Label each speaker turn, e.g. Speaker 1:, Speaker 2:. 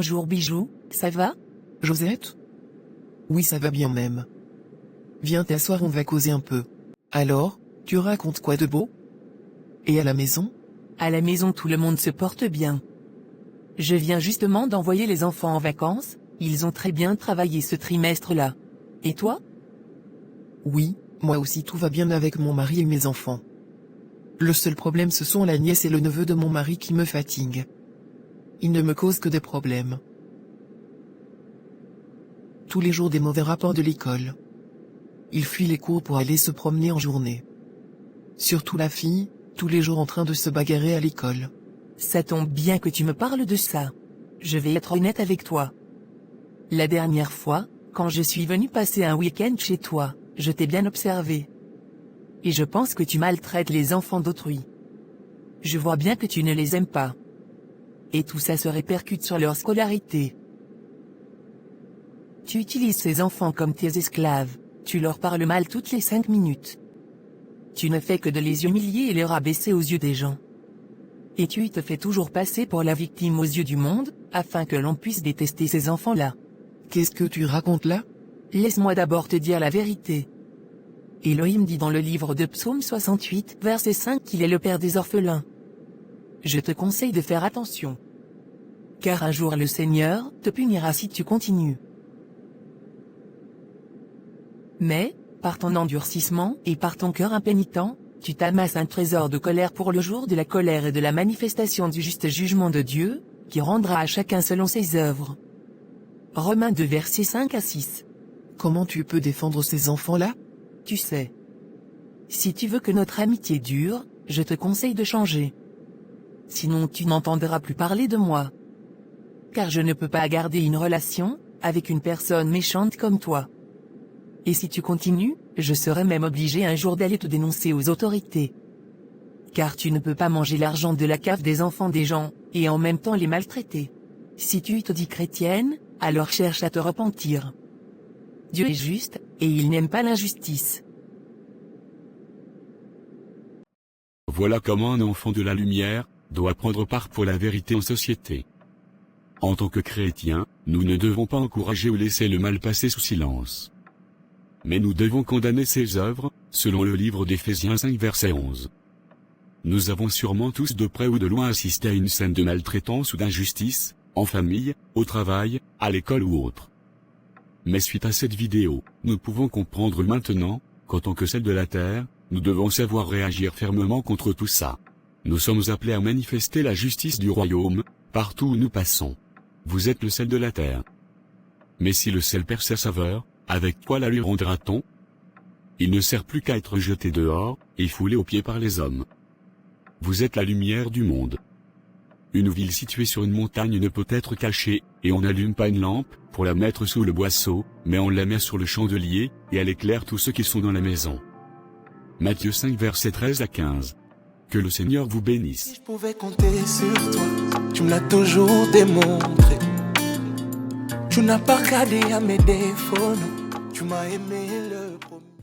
Speaker 1: Bonjour bijou, ça va?
Speaker 2: Josette? Oui, ça va bien même. Viens t'asseoir, on va causer un peu. Alors, tu racontes quoi de beau? Et à la maison?
Speaker 1: À la maison tout le monde se porte bien. Je viens justement d'envoyer les enfants en vacances, ils ont très bien travaillé ce trimestre-là. Et toi?
Speaker 2: Oui, moi aussi tout va bien avec mon mari et mes enfants. Le seul problème ce sont la nièce et le neveu de mon mari qui me fatiguent. Ils ne me causent que des problèmes. Tous les jours des mauvais rapports de l'école. Ils fuient les cours pour aller se promener en journée. Surtout la fille, tous les jours en train de se bagarrer à l'école.
Speaker 1: Ça tombe bien que tu me parles de ça. Je vais être honnête avec toi. La dernière fois, quand je suis venu passer un week-end chez toi, je t'ai bien observé. Et je pense que tu maltraites les enfants d'autrui. Je vois bien que tu ne les aimes pas. Et tout ça se répercute sur leur scolarité. Tu utilises ces enfants comme tes esclaves, tu leur parles mal toutes les 5 minutes. Tu ne fais que de les humilier et les rabaisser aux yeux des gens. Et tu te fais toujours passer pour la victime aux yeux du monde, afin que l'on puisse détester ces enfants-là.
Speaker 2: Qu'est-ce que tu racontes là?
Speaker 1: Laisse-moi d'abord te dire la vérité. Elohim dit dans le livre de Psaume 68, verset 5 qu'il est le père des orphelins. Je te conseille de faire attention. Car un jour le Seigneur te punira si tu continues. Mais, par ton endurcissement et par ton cœur impénitent, tu t'amasses un trésor de colère pour le jour de la colère et de la manifestation du juste jugement de Dieu, qui rendra à chacun selon ses œuvres. Romains 2 versets 5 à 6.
Speaker 2: Comment tu peux défendre ces enfants-là?
Speaker 1: Tu sais. Si tu veux que notre amitié dure, je te conseille de changer. Sinon tu n'entendras plus parler de moi. Car je ne peux pas garder une relation avec une personne méchante comme toi. Et si tu continues, je serai même obligé un jour d'aller te dénoncer aux autorités. Car tu ne peux pas manger l'argent de la cave des enfants des gens, et en même temps les maltraiter. Si tu te dis chrétienne, alors cherche à te repentir. Dieu est juste, et il n'aime pas l'injustice.
Speaker 3: Voilà comment un enfant de la lumière doit prendre part pour la vérité en société. En tant que chrétiens, nous ne devons pas encourager ou laisser le mal passer sous silence. Mais nous devons condamner ses œuvres, selon le livre d'Éphésiens 5 verset 11. Nous avons sûrement tous de près ou de loin assisté à une scène de maltraitance ou d'injustice, en famille, au travail, à l'école ou autre. Mais suite à cette vidéo, nous pouvons comprendre maintenant, qu'en tant que celle de la terre, nous devons savoir réagir fermement contre tout ça. Nous sommes appelés à manifester la justice du royaume, partout où nous passons. Vous êtes le sel de la terre. Mais si le sel perd sa saveur, avec quoi la lui rendra-t-on? Il ne sert plus qu'à être jeté dehors, et foulé aux pieds par les hommes. Vous êtes la lumière du monde. Une ville située sur une montagne ne peut être cachée, et on n'allume pas une lampe, pour la mettre sous le boisseau, mais on la met sur le chandelier, et elle éclaire tous ceux qui sont dans la maison. Matthieu 5 versets 13 à 15. Que le Seigneur vous bénisse.
Speaker 4: Si je pouvais compter sur toi, tu me l'as toujours démontré. Tu n'as pas regardé à mes défauts, non. Tu m'as aimé le premier.